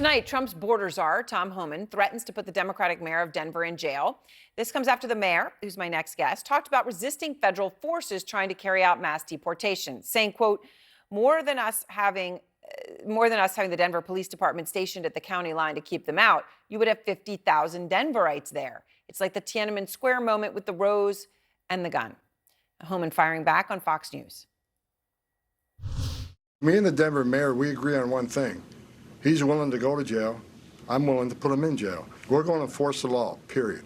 Tonight, Trump's border czar, Tom Homan, threatens to put the Democratic mayor of Denver in jail. This comes after the mayor, who's my next guest, talked about resisting federal forces trying to carry out mass deportation, saying, quote, more than us having the Denver Police Department stationed at the county line to keep them out, you would have 50,000 Denverites there. It's like the Tiananmen Square moment with the rose and the gun. Homan firing back on Fox News. Me and the Denver mayor, we agree on one thing. He's willing to go to jail. I'm willing to put him in jail. We're going to enforce the law, period.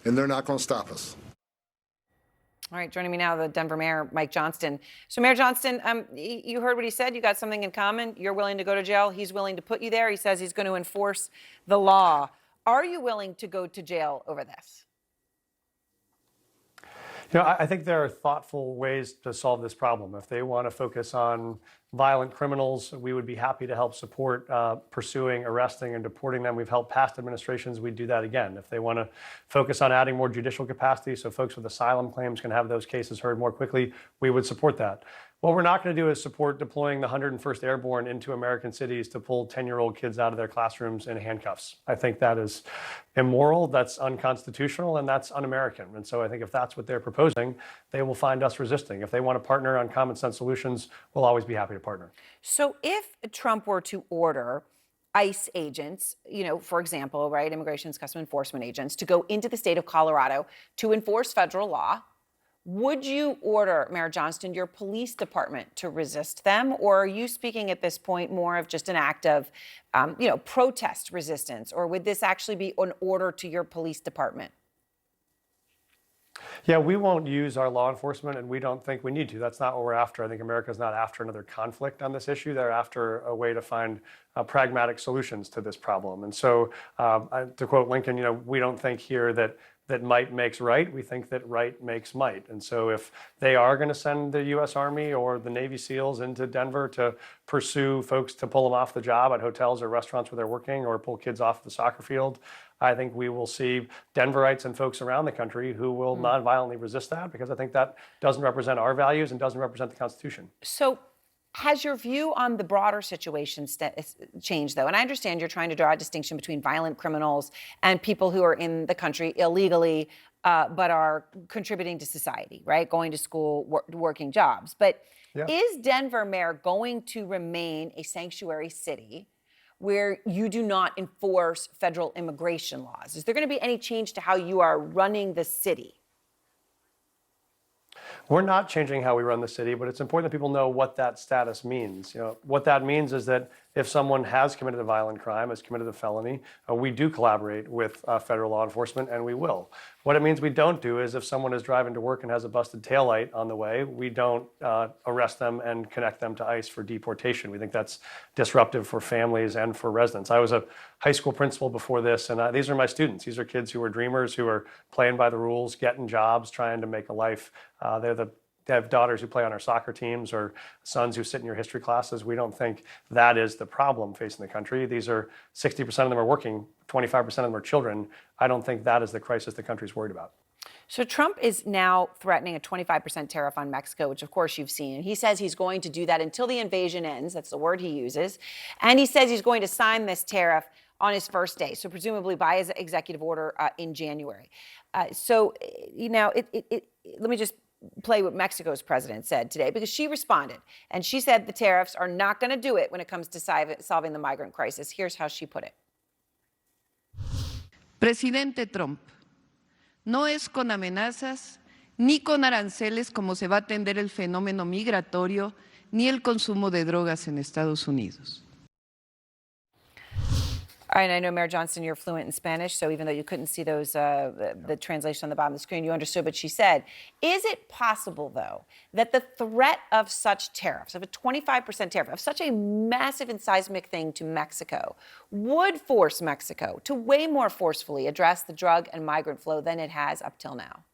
And they're not going to stop us. All right, joining me now, the Denver Mayor, Mike Johnston. So, Mayor Johnston, you heard what he said. You got something in common. You're willing to go to jail. He's willing to put you there. He says he's going to enforce the law. Are you willing to go to jail over this? You know, I think there are thoughtful ways to solve this problem. If they want to focus on violent criminals, we would be happy to help support pursuing, arresting, and deporting them. We've helped past administrations. We'd do that again. If they want to focus on adding more judicial capacity so folks with asylum claims can have those cases heard more quickly, we would support that. What we're not going to do is support deploying the 101st Airborne into American cities to pull 10-year-old kids out of their classrooms in handcuffs. I think that is immoral, that's unconstitutional, and that's un-American. And so I think if that's what they're proposing, they will find us resisting. If they want to partner on common sense solutions, we'll always be happy to partner. So if Trump were to order ICE agents, you know, for example, right, Immigration and Customs Enforcement agents, to go into the state of Colorado to enforce federal law, would you order, Mayor Johnston, your police department to resist them? Or are you speaking at this point more of just an act of, protest resistance? Or would this actually be an order to your police department? Yeah, we won't use our law enforcement, and we don't think we need to. That's not what we're after. I think America's not after another conflict on this issue. They're after a way to find pragmatic solutions to this problem. And so, to quote Lincoln, we don't think here that might makes right. We think that right makes might. And so if they are going to send the U.S. Army or the Navy SEALs into Denver to pursue folks to pull them off the job at hotels or restaurants where they're working, or pull kids off the soccer field, I think we will see Denverites and folks around the country who will nonviolently resist that, because I think that doesn't represent our values and doesn't represent the Constitution. So has your view on the broader situation changed, though? And I understand you're trying to draw a distinction between violent criminals and people who are in the country illegally, but are contributing to society, right? Going to school, working jobs. But is Denver, Mayor, going to remain a sanctuary city where you do not enforce federal immigration laws? Is there going to be any change to how you are running the city? We're not changing how we run the city, but it's important that people know what that status means. What that means is that if someone has committed a violent crime, has committed a felony, we do collaborate with federal law enforcement, and we will. What it means we don't do is if someone is driving to work and has a busted taillight on the way, we don't arrest them and connect them to ICE for deportation. We think that's disruptive for families and for residents. I was a high school principal before this, and these are my students. These are kids who are dreamers, who are playing by the rules, getting jobs, trying to make a life. They have daughters who play on our soccer teams or sons who sit in your history classes. We don't think that is the problem facing the country. These are 60% of them are working, 25% of them are children. I don't think that is the crisis the country's worried about. So Trump is now threatening a 25% tariff on Mexico, which of course you've seen. He says he's going to do that until the invasion ends. That's the word he uses. And he says he's going to sign this tariff on his first day, so presumably by his executive order in January. Let me just play what Mexico's president said today, because she responded and she said the tariffs are not going to do it when it comes to solving the migrant crisis. Here's how she put it. Presidente Trump, no es con amenazas ni con aranceles como se va a atender el fenómeno migratorio ni el consumo de drogas en Estados Unidos. All right, and I know, Mayor Johnston, you're fluent in Spanish, so even though you couldn't see those, the translation on the bottom of the screen, you understood what she said. Is it possible, though, that the threat of such tariffs, of a 25% tariff, of such a massive and seismic thing to Mexico, would force Mexico to way more forcefully address the drug and migrant flow than it has up till now?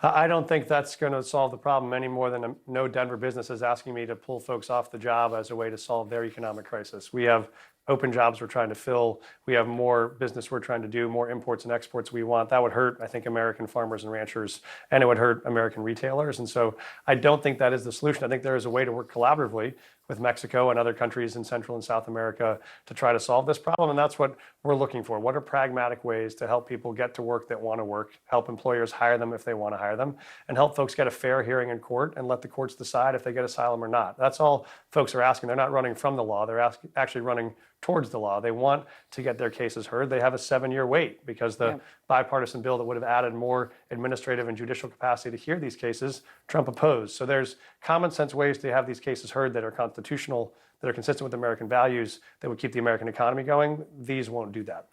I don't think that's going to solve the problem any more than no Denver business is asking me to pull folks off the job as a way to solve their economic crisis. We have open jobs we're trying to fill. We have more business we're trying to do, more imports and exports we want. That would hurt, I think, American farmers and ranchers, and it would hurt American retailers. And so I don't think that is the solution. I think there is a way to work collaboratively with with Mexico and other countries in Central and South America to try to solve this problem. And that's what we're looking for. What are pragmatic ways to help people get to work that want to work, help employers hire them if they want to hire them, and help folks get a fair hearing in court and let the courts decide if they get asylum or not. That's all folks are asking. They're not running from the law. They're actually running towards the law. They want to get their cases heard. They have a 7-year wait because the bipartisan bill that would have added more administrative and judicial capacity to hear these cases, Trump opposed. So there's common sense ways to have these cases heard that are constitutional, that are consistent with American values, that would keep the American economy going. These won't do that.